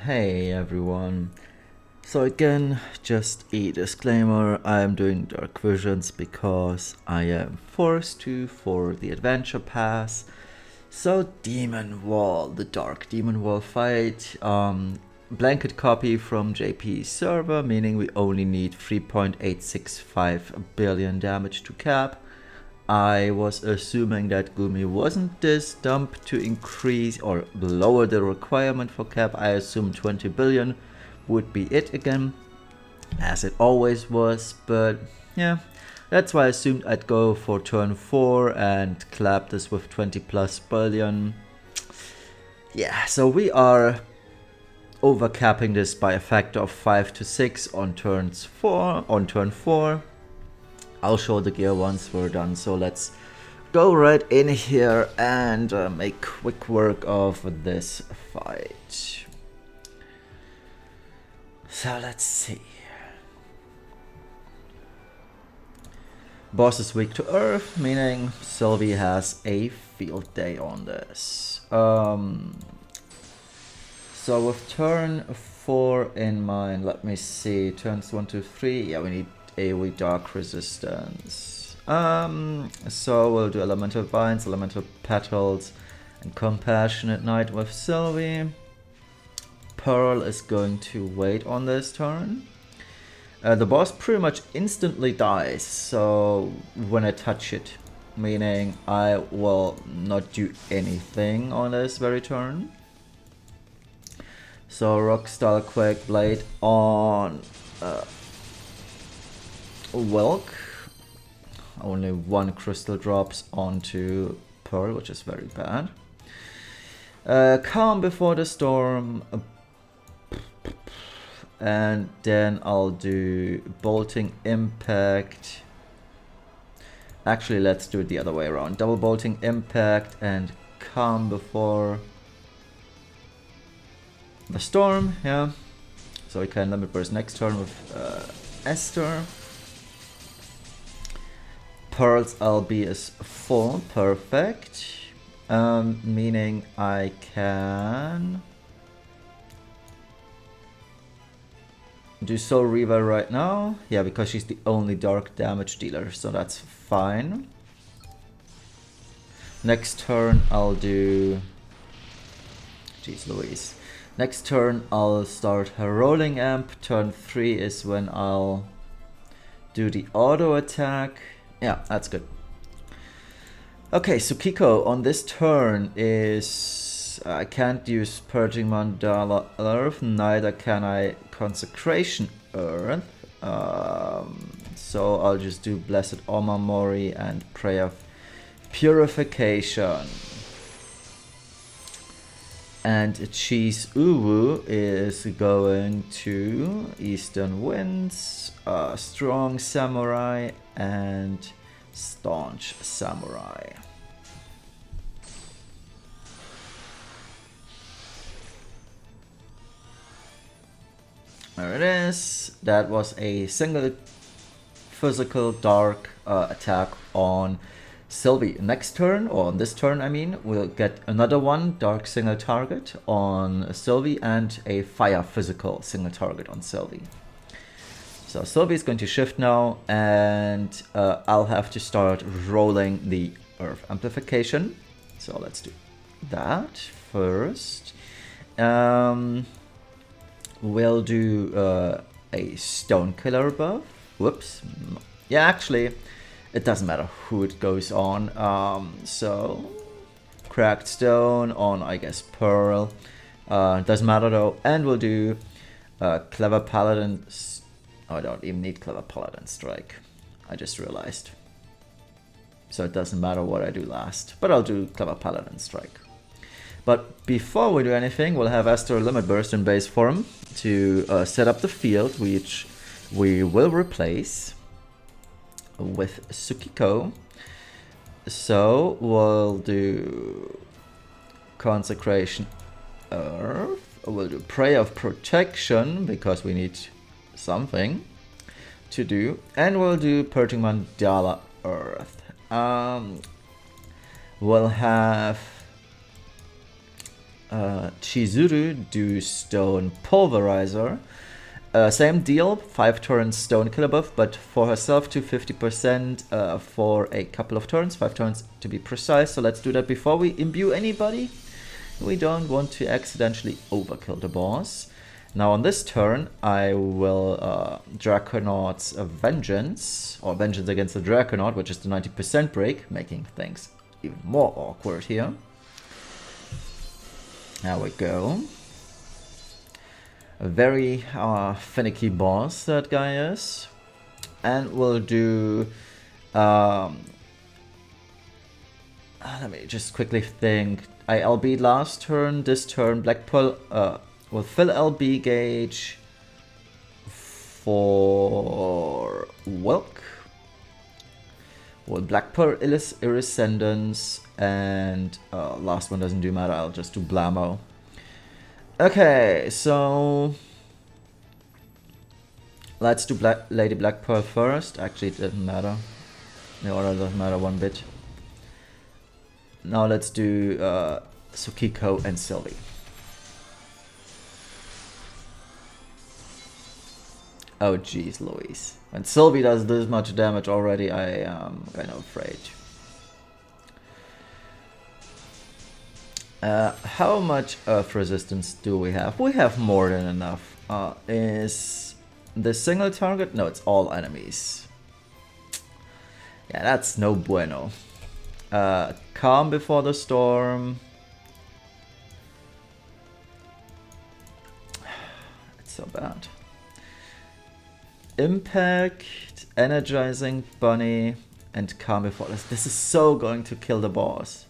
Hey everyone. So again, just a disclaimer, I am doing Dark Visions because I am forced to for the adventure pass. So Demon Wall, the Dark Demon Wall fight, blanket copy from JP's server, meaning we only need 3.865 billion damage to cap. I was assuming that Gumi wasn't this dumb to increase or lower the requirement for cap. I assumed 20 billion would be it again, as it always was, but yeah, that's why I assumed I'd go for turn 4 and clap this with 20 plus billion. Yeah, so we are overcapping this by a factor of 5 to 6 on turn 4. I'll show the gear once we're done, so let's go right in here and make quick work of this fight. So let's see. Boss is weak to earth, meaning Sylvie has a field day on this. So with turn 4 in mind, let me see, turns 1, 2, 3, yeah, we need AoE Dark Resistance. So we'll do Elemental Binds, Elemental Petals, and Compassionate Night with Sylvie. Pearl is going to wait on this turn. The boss pretty much instantly dies, so when I touch it, meaning I will not do anything on this very turn. So Rockstyle Quake Blade on Welk. Only one crystal drops onto Pearl, which is very bad. Calm Before the Storm. And then I'll do Bolting Impact. Actually, let's do it the other way around. Double Bolting Impact and Calm Before the Storm, yeah. So we can limit burst next turn with Esther. Pearl's LB is full, perfect. Meaning I can do Soul Reaver right now. Yeah, because she's the only dark damage dealer, so that's fine. Next turn I'll do... Jeez Louise. Next turn I'll start her Rolling Amp. Turn 3 is when I'll do the auto attack. Yeah, that's good. Okay, Tsukiko on this turn is... I can't use Purging Mandala Earth, neither can I Consecration Earth. So I'll just do Blessed Omamori and Prayer of Purification. And Cheese Uwu is going to Eastern Winds, Strong Samurai, and Staunch Samurai. There it is. That was a single physical dark attack on Sylvie. Next turn, or on this turn I mean, we'll get another one, dark single target on Sylvie, and a fire physical single target on Sylvie. So Sylvie is going to shift now, and I'll have to start rolling the Earth Amplification. So let's do that first. We'll do a Stone Killer buff. Whoops. Yeah, actually, it doesn't matter who it goes on. So, Cracked Stone on, I guess, Pearl. Doesn't matter though. And we'll do Clever Paladin. Oh, I don't even need Clever Paladin Strike. I just realized. So it doesn't matter what I do last. But I'll do Clever Paladin Strike. But before we do anything, we'll have Esther Limit Burst in base form to set up the field, which we will replace with Tsukiko. So we'll do Consecration Earth. We'll do Prayer of Protection because we need something to do, and we'll do Purging Mandala Earth. We'll have Chizuru do Stone Pulverizer. Same deal, 5 turns Stone Killer buff, but for herself to 50% for a couple of turns, 5 turns to be precise. So let's do that before we imbue anybody. We don't want to accidentally overkill the boss. Now on this turn, I will Draconaut's Vengeance, or Vengeance against the Draconaut, which is the 90% break, making things even more awkward here. There we go. A very finicky boss that guy is. And we'll do... let me just quickly think. I LB'd last turn, this turn Black Pearl will fill LB gauge for Wilk. Well, Black Pearl Iridescendance, and last one doesn't do matter, I'll just do Blammo. Okay, so let's do Lady Black Pearl first. Actually, it doesn't matter. The order doesn't matter one bit. Now let's do Tsukiko and Sylvie. Oh jeez Louise. When Sylvie does this much damage already, I am kind of afraid. How much Earth resistance do we have? We have more than enough. Is the single target? No, it's all enemies. Yeah, that's no bueno. Calm before the storm. It's so bad. Impact, Energizing Bunny, and Calm before this. This is so going to kill the boss.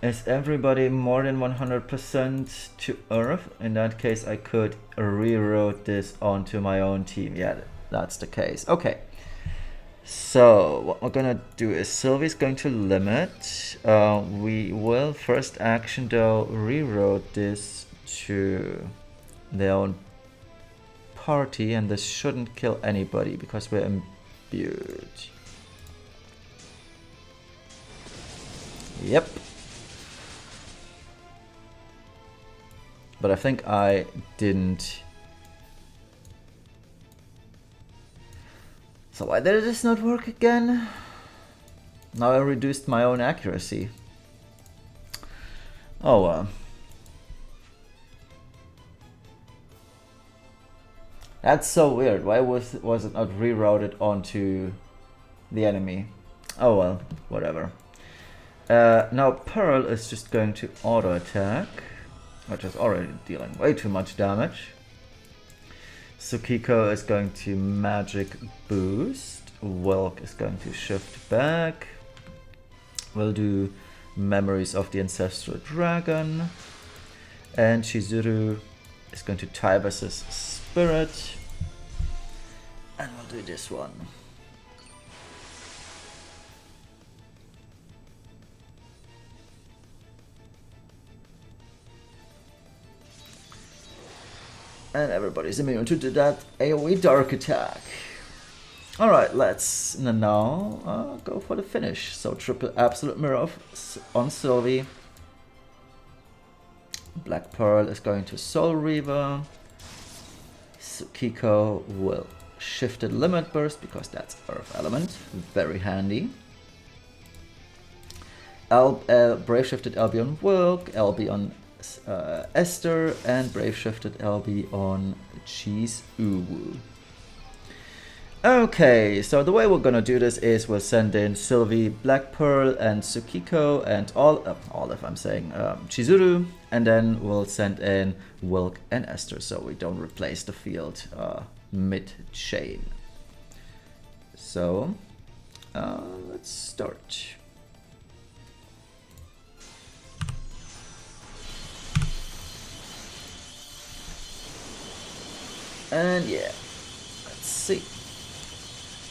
Is everybody more than 100% to Earth? In that case, I could reroute this onto my own team. Yeah, that's the case. Okay. So, what we're gonna do is Sylvie's going to limit. We will first action though reroute this to their own party, and this shouldn't kill anybody because we're imbued. Yep. But I think I didn't. So why did this not work again? Now I reduced my own accuracy. Oh well. That's so weird. Why was it not rerouted onto the enemy? Oh well, whatever. Now Pearl is just going to auto attack, which is already dealing way too much damage. Tsukiko is going to magic boost. Wilk is going to shift back. We'll do Memories of the Ancestral Dragon. And Chizuru is going to Tybus's Spirit. And we'll do this one. And everybody's immune to that AoE Dark Attack. Alright, let's now go for the finish. So triple Absolute Mirror on Sylvie. Black Pearl is going to Soul Reaver. Tsukiko will Shifted Limit Burst because that's Earth Element. Very handy. Brave Shifted LB on Wilk, LB on Esther, and Brave Shifted LB on Cheese Uwu. Okay, so the way we're gonna do this is we'll send in Sylvie, Black Pearl, and Tsukiko, and Olive, I'm saying, Chizuru, and then we'll send in Wilk and Esther, so we don't replace the field mid-chain. So, let's start. And yeah, let's see.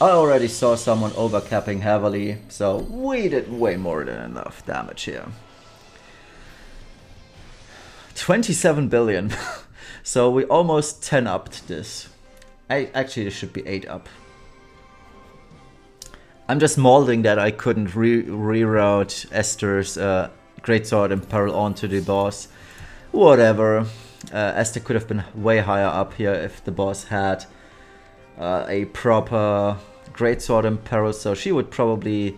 I already saw someone overcapping heavily, so we did way more than enough damage here. 27 billion. So we almost 10 upped this. Actually, it should be 8 up. I'm just molding that I couldn't reroute Esther's Greatsword in Peril onto the boss. Whatever. Esther could have been way higher up here if the boss had a proper Greatsword in Peril, so she would probably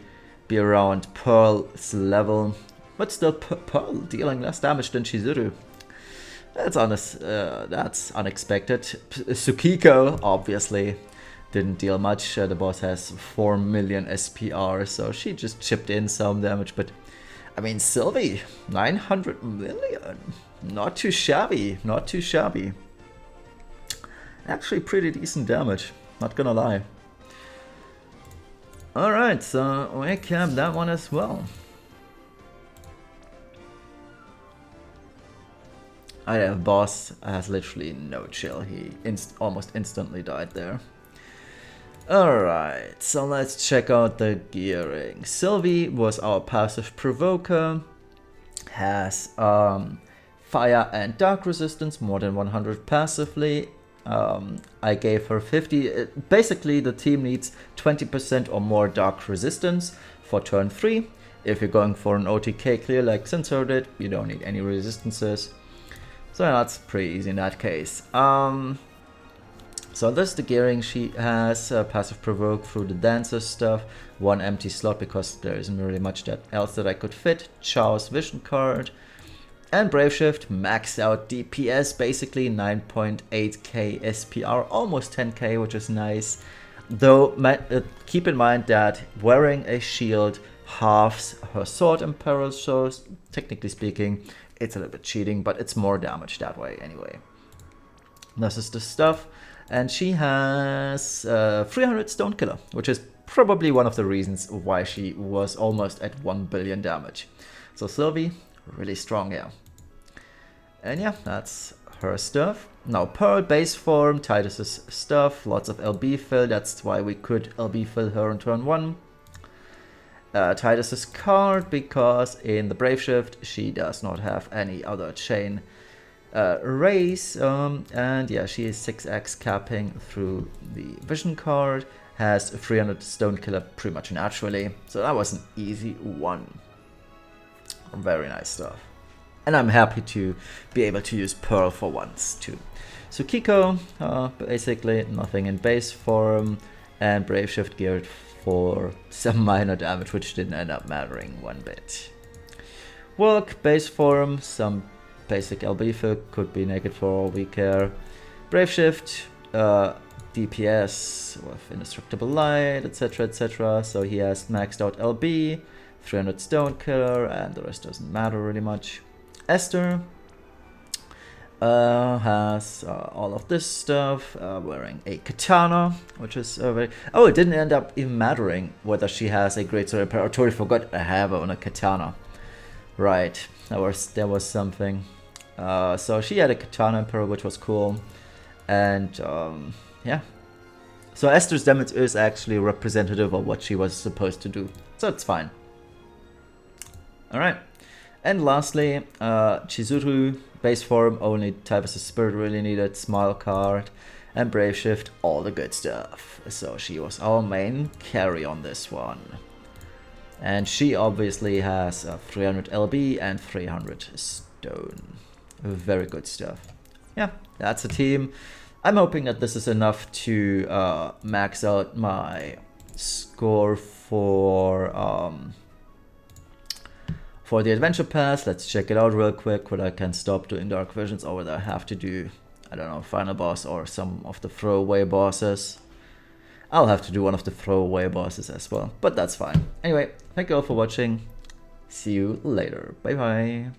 be around Pearl's level. But still, Pearl dealing less damage than Chizuru. That's unexpected. Tsukiko, obviously, didn't deal much. The boss has 4 million SPR, so she just chipped in some damage. But, I mean, Sylvie, 900 million. Not too shabby, not too shabby. Actually pretty decent damage, not gonna lie. Alright, so we capped that one as well. The boss has literally no chill. He almost instantly died there. Alright, so let's check out the gearing. Sylvie was our passive provoker. Has fire and dark resistance, more than 100 passively. I gave her 50. Basically, the team needs 20% or more dark resistance for turn 3. If you're going for an OTK clear like Sensor did, you don't need any resistances. So that's pretty easy in that case. So this is the gearing. She has passive provoke through the dancer stuff, 1 empty slot because there isn't really much else that I could fit. Chao's vision card. And Brave Shift, maxed out DPS, basically 9.8k SPR, almost 10k, which is nice. Though, keep in mind that wearing a shield halves her sword in Peril, so technically speaking, it's a little bit cheating, but it's more damage that way anyway. This is the stuff. And she has 300 Stone Killer, which is probably one of the reasons why she was almost at 1 billion damage. So Sylvie, really strong here. And yeah, that's her stuff. Now Pearl base form, Titus's stuff, lots of LB fill, that's why we could LB fill her on turn 1. Titus's card, because in the Brave Shift she does not have any other chain race, and yeah, she is 6x capping through the vision card, has 300 Stone Killer pretty much naturally, so that was an easy one. Very nice stuff. And I'm happy to be able to use Pearl for once too. So Kiko, basically nothing in base form, and Brave Shift geared for some minor damage, which didn't end up mattering one bit. Walk, base form, some basic LB fill, could be naked for all we care. Brave Shift, DPS with indestructible light, etc, etc. So he has maxed out LB, 300 Stone Killer, and the rest doesn't matter really much. Esther has all of this stuff, wearing a katana, which is very... Oh, it didn't end up even mattering whether she has a greatsword. I totally forgot I have her on a katana. Right, there was something. So she had a katana Emperor, which was cool. And yeah. So Esther's damage is actually representative of what she was supposed to do. So it's fine. Alright. And lastly, Chizuru, base form, only Typhus' Spirit really needed, Smile card, and Brave Shift, all the good stuff. So she was our main carry on this one. And she obviously has 300 LB and 300 stone. Very good stuff. Yeah, that's a team. I'm hoping that this is enough to max out my score for the adventure pass. Let's check it out real quick, whether I can stop doing dark visions or whether I have to do, I don't know, final boss or some of the throwaway bosses. I'll have to do one of the throwaway bosses as well, but that's fine. Anyway, thank you all for watching. See you later. Bye bye.